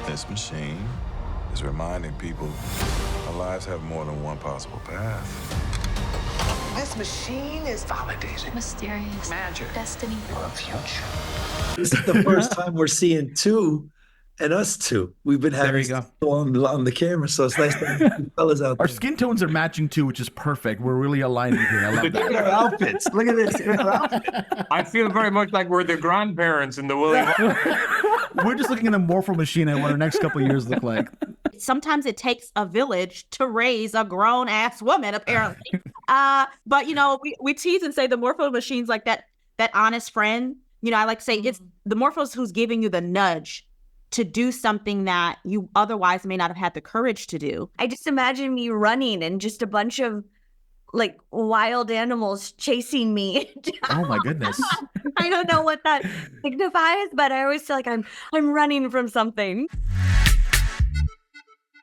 This machine is reminding people our lives have more than one possible path. This machine is validating. Mysterious. Magic. Destiny. Your future. This is the first time we're seeing two and us two. We've been having on the camera, so it's nice to have you fellas out there. Our skin tones are matching too, which is perfect. We're really aligning here. I love Look at that. our outfits. Look at this. Look at our outfits. I feel very much like we're the grandparents in the Willy Wonka. We're just looking at the Morpho machine and what our next couple of years look like. Sometimes it takes a village to raise a grown-ass woman, apparently. But, you know, we tease and say the Morpho machine's like that honest friend. You know, I like to say it's the Morpho's who's giving you the nudge to do something that you otherwise may not have had the courage to do. I just imagine me running and just a bunch of like wild animals chasing me. Oh my goodness. I don't know what that signifies, but I always feel like I'm running from something.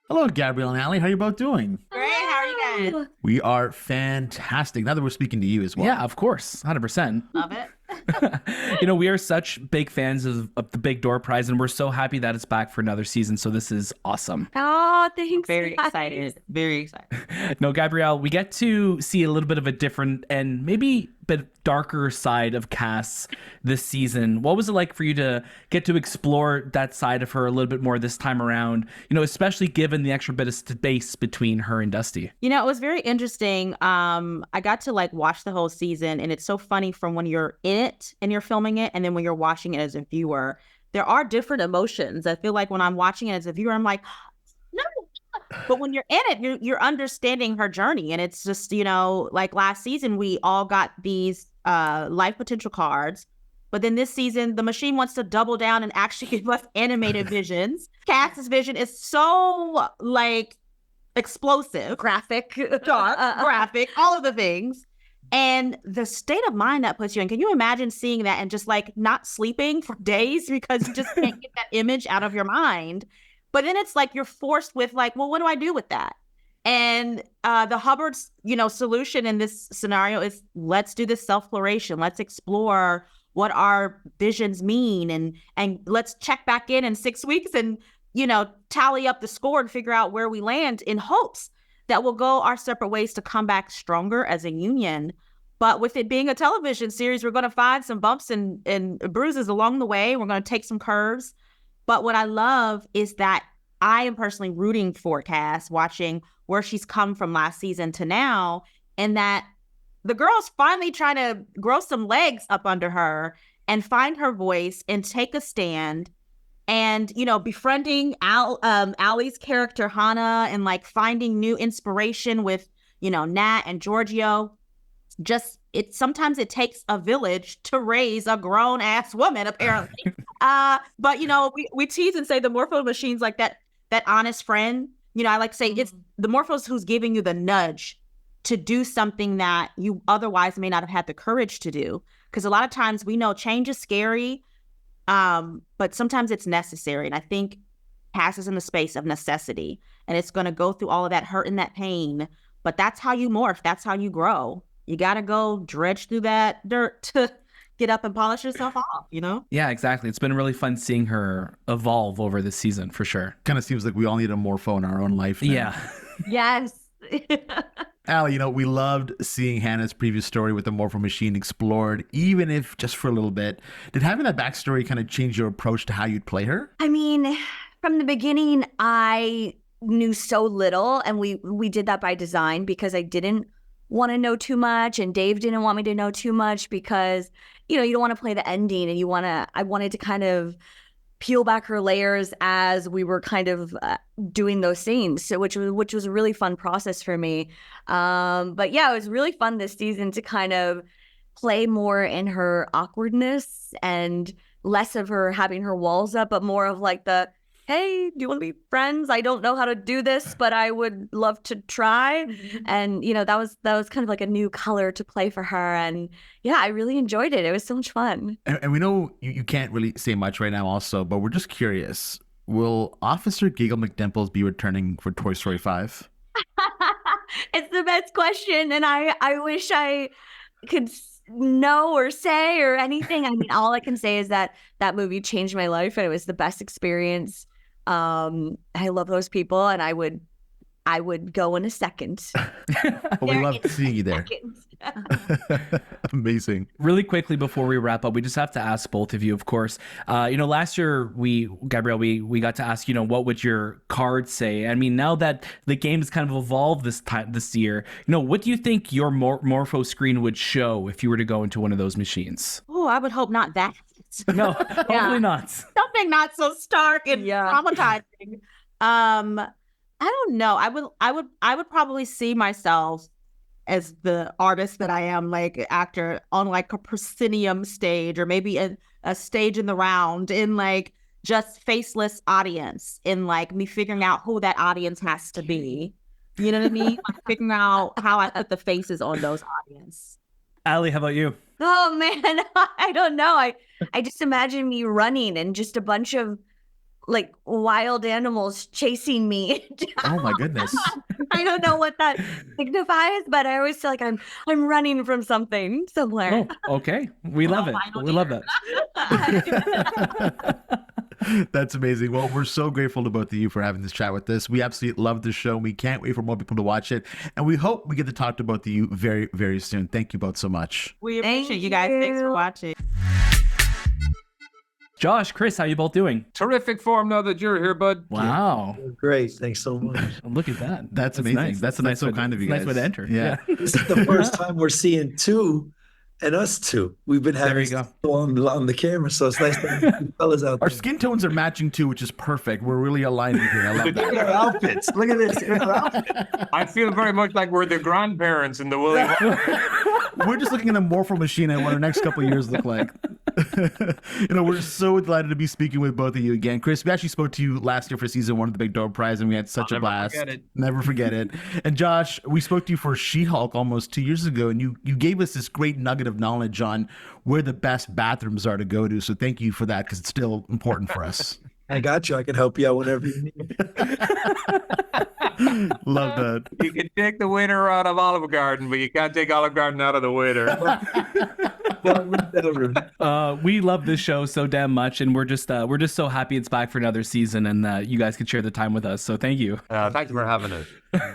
Hello, Gabrielle and Allie. How are you both doing? Great, how are you guys? We are fantastic. Now that we're speaking to you as well. Yeah, of course. 100%. Love it. You know, we are such big fans of the Big Door Prize, and we're so happy that it's back for another season. So this is awesome. Oh, thanks. Very excited. Very excited. No, Gabrielle, we get to see a little bit of a different and maybe bit darker side of Cass this season. What was it like for you to get to explore that side of her a little bit more this time around? You know, especially given the extra bit of space between her and Dusty. You know, it was very interesting. I got to like watch the whole season, and it's so funny from when you're in it and you're filming it, and then when you're watching it as a viewer, there are different emotions. I feel like when I'm watching it as a viewer, I'm like, no. But when you're in it, you're understanding her journey. And it's just, you know, like last season, we all got these life potential cards. But then this season, the machine wants to double down and actually give us animated visions. Cass's vision is so like explosive, Graphic. dark, graphic, all of the things. And the state of mind that puts you in, can you imagine seeing that and just like not sleeping for days because you just can't get that image out of your mind? But then it's like you're forced with like, well, what do I do with that? And the Hubbard's, you know, solution in this scenario is let's do this self-exploration. Let's explore what our visions mean, and let's check back in 6 weeks and, you know, tally up the score and figure out where we land in hopes that we'll go our separate ways to come back stronger as a union. But with it being a television series, we're going to find some bumps and bruises along the way. We're going to take some curves. But what I love is that I am personally rooting for Cass, watching where she's come from last season to now, and that the girl's finally trying to grow some legs up under her and find her voice and take a stand. And, you know, befriending Allie's character, Hannah, and like finding new inspiration with, you know, Nat and Giorgio. Sometimes it takes a village to raise a grown ass woman, apparently. But, you know, we tease and say the Morpho machine's like that honest friend. You know, I like to say it's the Morpho's who's giving you the nudge to do something that you otherwise may not have had the courage to do. Because a lot of times we know change is scary. But sometimes it's necessary. And I think Cass is in the space of necessity, and it's going to go through all of that hurt and that pain. But that's how you morph. That's how you grow. You got to go dredge through that dirt to get up and polish yourself off, you know? Yeah, exactly. It's been really fun seeing her evolve over this season for sure. Kind of seems like we all need a Morpho in our own life now. Yeah. Yes. Allie, you know, we loved seeing Hannah's previous story with the Morpho machine explored, even if just for a little bit. Did having that backstory kind of change your approach to how you'd play her? I mean, from the beginning, I knew so little, and we did that by design because I didn't want to know too much, and Dave didn't want me to know too much because, you know, you don't want to play the ending, and I wanted to kind of peel back her layers as we were kind of doing those scenes, so which was a really fun process for me. But yeah, it was really fun this season to kind of play more in her awkwardness and less of her having her walls up, but more of like the, hey, do you want to be friends? I don't know how to do this, but I would love to try. And, you know, that was kind of like a new color to play for her. And yeah, I really enjoyed it. It was so much fun. And we know you can't really say much right now also, but we're just curious. Will Officer Giggle McDimples be returning for Toy Story 5? It's the best question. And I wish I could know or say or anything. I mean, all I can say is that movie changed my life, and it was the best experience I love those people, and I would go in a second. We love seeing you there. Amazing. Really quickly before we wrap up, we just have to ask both of you, of course. Last year Gabrielle, we got to ask, what would your card say? I mean, now that the game has kind of evolved this year, what do you think your Morpho screen would show if you were to go into one of those machines? Oh, I would hope not that. No, hopefully not. Something not so stark and traumatizing. I don't know. I would probably see myself as the artist that I am, like actor, on like a proscenium stage, or maybe a stage in the round, in like just faceless audience, in like me figuring out who that audience has to be. You know what I mean? Like figuring out how I put the faces on those audience. Allie, how about you? Oh man, I don't know. I just imagine me running and just a bunch of like wild animals chasing me. Oh my goodness. I don't know what that signifies, but I always feel like I'm running from something somewhere. Oh, okay. We love it. We love that. That's amazing. Well, we're so grateful to both of you for having this chat with us. We absolutely love the show. We can't wait for more people to watch it. And we hope we get to talk to both of you very, very soon. Thank you both so much. We appreciate you guys. Thanks for watching. Josh, Chris, how you both doing? Terrific form now that you're here, bud. Wow. Great. Thanks so much. Look at that. That's amazing. Nice. That's a nice so kind of you guys. Nice way to enter. Yeah. This is the first time we're seeing two and us two. We've been having on the camera, so it's nice to have you fellas out there. Our skin tones are matching too, which is perfect. We're really aligning here. I love that. Look at our outfits. Look at this. Look at our outfits. I feel very much like we're the grandparents in the Willy Wonka. We're just looking at a Morpho machine and what our next couple of years look like. We're so delighted to be speaking with both of you again. Chris, we actually spoke to you last year for season 1 of the Big Door Prize, and we had such a blast. Never forget it. And Josh, we spoke to you for She-Hulk almost 2 years ago, and you gave us this great nugget of knowledge on where the best bathrooms are to go to. So thank you for that, because it's still important for us. I got you. I can help you out whenever you need. Love that. You can take the waiter out of Olive Garden, but you can't take Olive Garden out of the waiter. We love this show so damn much, and we're just so happy it's back for another season, and you guys could share the time with us. So thank you. Thank you for having us.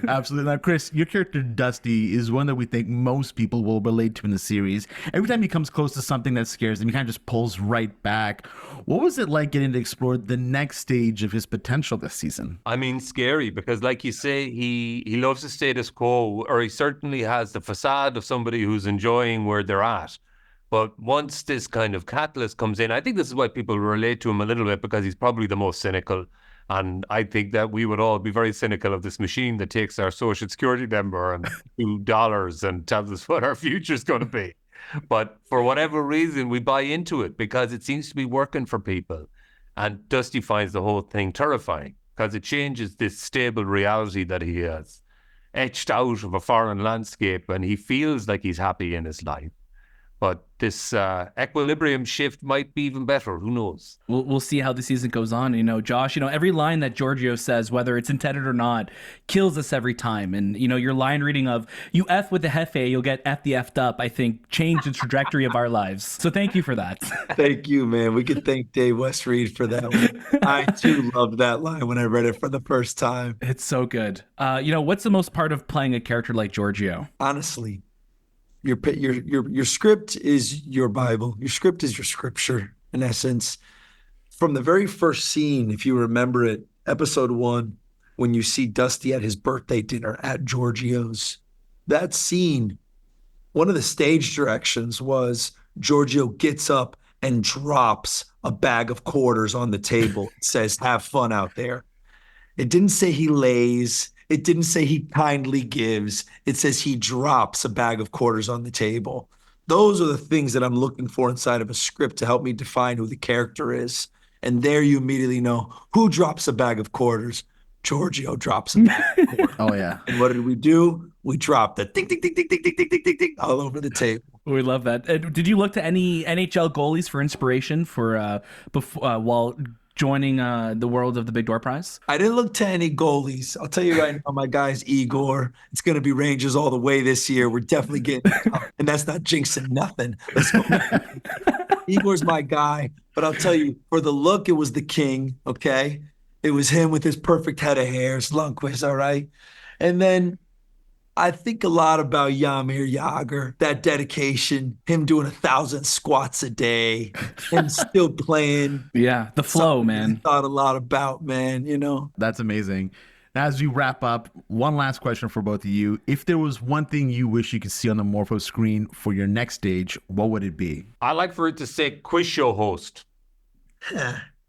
Absolutely. Now, Chris, your character Dusty is one that we think most people will relate to in the series. Every time he comes close to something that scares him, he kind of just pulls right back. What was it like getting to explore the next stage of his potential this season? I mean, scary, because like you say, he loves the status quo, or he certainly has the facade of somebody who's enjoying where they're at. But once this kind of catalyst comes in, I think this is why people relate to him a little bit, because he's probably the most cynical. And I think that we would all be very cynical of this machine that takes our social security number and $2 and tells us what our future is going to be. But for whatever reason, we buy into it because it seems to be working for people. And Dusty finds the whole thing terrifying because it changes this stable reality that he has etched out of a foreign landscape, and he feels like he's happy in his life. But this equilibrium shift might be even better. Who knows? We'll see how the season goes on. Josh, every line that Giorgio says, whether it's intended or not, kills us every time. And, your line reading of, you F with the Hefe, you'll get F the F'd up, I think changed the trajectory of our lives. So thank you for that. Thank you, man. We can thank Dave Westreed for that one. I, too, loved that line when I read it for the first time. It's so good. What's the most part of playing a character like Giorgio? Honestly, your script is your Bible. Your script is your scripture, in essence. From the very first scene, if you remember it, episode 1, when you see Dusty at his birthday dinner at Giorgio's, that scene, one of the stage directions was Giorgio gets up and drops a bag of quarters on the table. It says, have fun out there. It didn't say he lays. It didn't say he kindly gives. It says he drops a bag of quarters on the table. Those are the things that I'm looking for inside of a script to help me define who the character is. And there you immediately know who drops a bag of quarters. Giorgio drops a bag of quarters. Oh, yeah. And what did we do? We dropped the ding, ding, ding, ding, ding, ding, ding, ding, ding, ding, all over the table. We love that. Did you look to any NHL goalies for inspiration while joining the world of the Big Door Prize? I didn't look to any goalies. I'll tell you right now, my guy's Igor. It's going to be Rangers all the way this year. We're definitely getting and that's not jinxing nothing. Let's go. Igor's my guy. But I'll tell you, for the look, it was the King, okay? It was him with his perfect head of hair, Lundqvist, all right? And then I think a lot about Yamir Yager, that dedication, him doing 1,000 squats a day, him still playing. Yeah, the flow, man. I thought a lot about, man, you know. That's amazing. Now, as we wrap up, one last question for both of you. If there was one thing you wish you could see on the Morpho screen for your next stage, what would it be? I like for it to say quiz show host.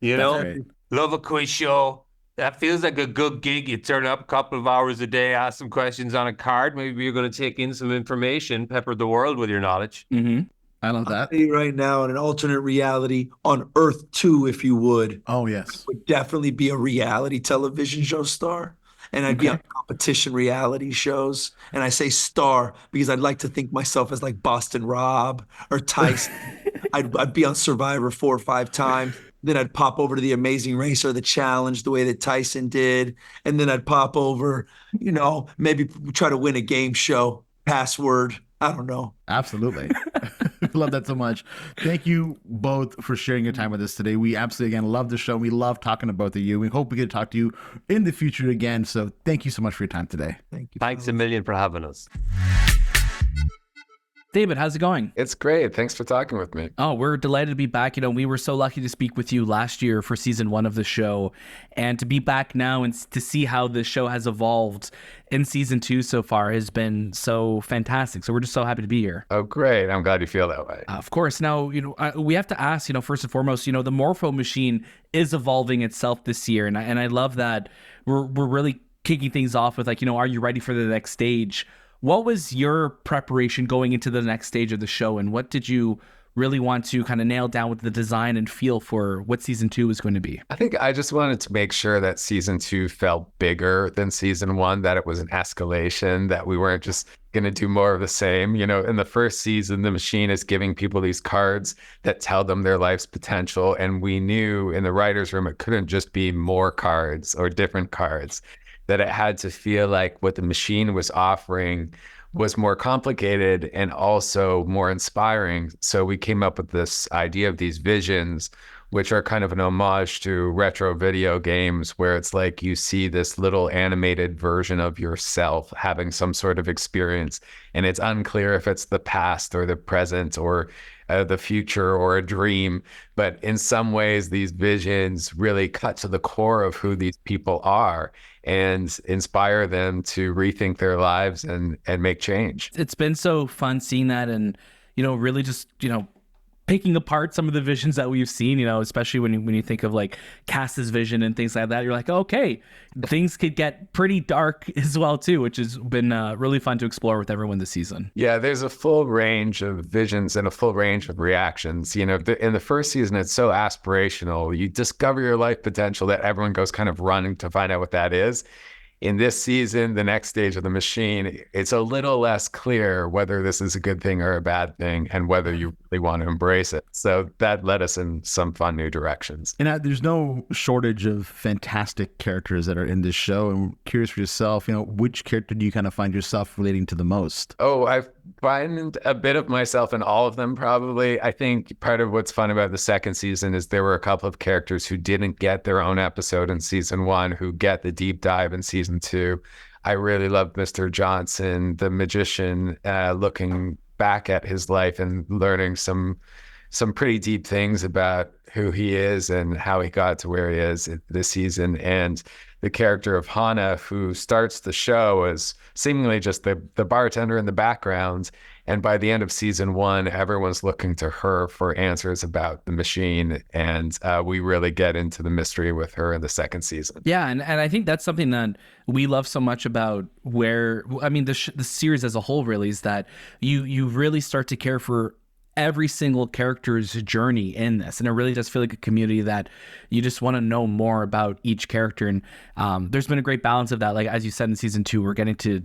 You know, great. love a quiz show. That feels like a good gig. You turn up a couple of hours a day, ask some questions on a card. Maybe you're going to take in some information, pepper the world with your knowledge. Mm-hmm. I love I'll that. tell you right now, in an alternate reality on Earth 2, if you would, Oh, yes. would definitely be a reality television show star. And I'd be on competition reality shows. And I say star because I'd like to think myself as like Boston Rob or Tyson. I'd be on Survivor 4 or 5 times. Then I'd pop over to The Amazing Race or The Challenge the way that Tyson did. And then I'd pop over, you know, maybe try to win a game show, password. I don't know. Absolutely. Love that so much. Thank you both for sharing your time with us today. We absolutely, again, love the show. We love talking to both of you. We hope we get to talk to you in the future again. So thank you so much for your time today. Thank you. Thanks a million for having us. David, how's it going? It's great. Thanks for talking with me. Oh, we're delighted to be back. You know, we were so lucky to speak with you last year for season 1 of the show, and to be back now and to see how the show has evolved in season 2 so far has been so fantastic. So we're just so happy to be here. Oh, great. I'm glad you feel that way. Of course. Now, you know, we have to ask, you know, first and foremost, you know, the Morpho machine is evolving itself this year, and I love that we're really kicking things off with, like, you know, are you ready for the next stage? What was your preparation going into the next stage of the show, and what did you really want to kind of nail down with the design and feel for what season 2 is going to be? I think I just wanted to make sure that season 2 felt bigger than season 1, that it was an escalation, that we weren't just going to do more of the same. You know, in the first season, the machine is giving people these cards that tell them their life's potential. And we knew in the writer's room, it couldn't just be more cards or different cards, that it had to feel like what the machine was offering was more complicated and also more inspiring. So we came up with this idea of these visions, which are kind of an homage to retro video games, where it's like you see this little animated version of yourself having some sort of experience. And it's unclear if it's the past or the present or the future or a dream. But in some ways, these visions really cut to the core of who these people are and inspire them to rethink their lives and make change. It's been so fun seeing that, and, you know, really just, you know, picking apart some of the visions that we've seen, you know, especially when you think of like Cass's vision and things like that, you're like, okay, things could get pretty dark as well too, which has been really fun to explore with everyone this season. Yeah, there's a full range of visions and a full range of reactions. You know, in the first season, it's so aspirational. You discover your life potential that everyone goes kind of running to find out what that is. In this season, the next stage of the machine, it's a little less clear whether this is a good thing or a bad thing and whether you really want to embrace it. So that led us in some fun new directions. And there's no shortage of fantastic characters that are in this show. And I'm curious for yourself, you know, which character do you kind of find yourself relating to the most? Oh, I find a bit of myself in all of them, probably. I think part of what's fun about the second season is there were a couple of characters who didn't get their own episode in season 1, who get the deep dive in season 2. I really love Mr. Johnson, the magician, looking back at his life and learning some pretty deep things about who he is and how he got to where he is this season. And the character of Hannah, who starts the show as seemingly just the bartender in the background. And by the end of season 1, everyone's looking to her for answers about the machine. And we really get into the mystery with her in the second season. Yeah, and I think that's something that we love so much about the series as a whole, really, is that you really start to care for every single character's journey in this, and it really does feel like a community that you just want to know more about each character. And there's been a great balance of that. Like, as you said, in season 2, we're getting to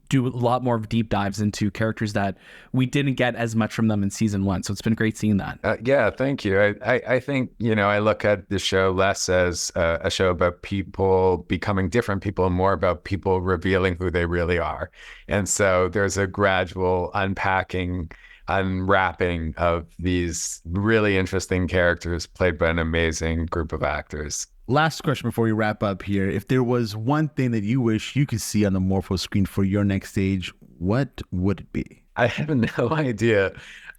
do a lot more deep dives into characters that we didn't get as much from them in season 1. So it's been great seeing that. Yeah, thank you. I think, you know, I look at the show less as a show about people becoming different people and more about people revealing who they really are. And so there's a gradual unwrapping of these really interesting characters played by an amazing group of actors. Last question before we wrap up here. If there was one thing that you wish you could see on the Morpho screen for your next stage, what would it be? I have no idea.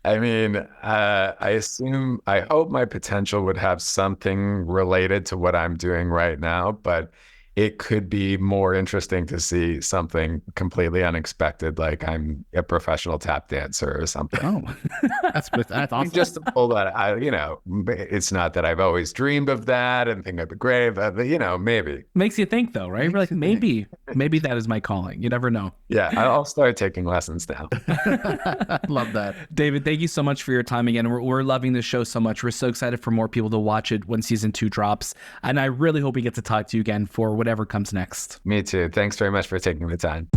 I mean, I hope my potential would have something related to what I'm doing right now, but it could be more interesting to see something completely unexpected, like I'm a professional tap dancer or something. Oh, that's awesome. Just to pull that, it's not that I've always dreamed of that and think I'd be great, but maybe. Makes you think though, right? We're like, maybe that is my calling. You never know. Yeah, I'll start taking lessons now. Love that. David, thank you so much for your time again. We're loving this show so much. We're so excited for more people to watch it when season 2 drops. And I really hope we get to talk to you again for whatever comes next. Me too. Thanks very much for taking the time.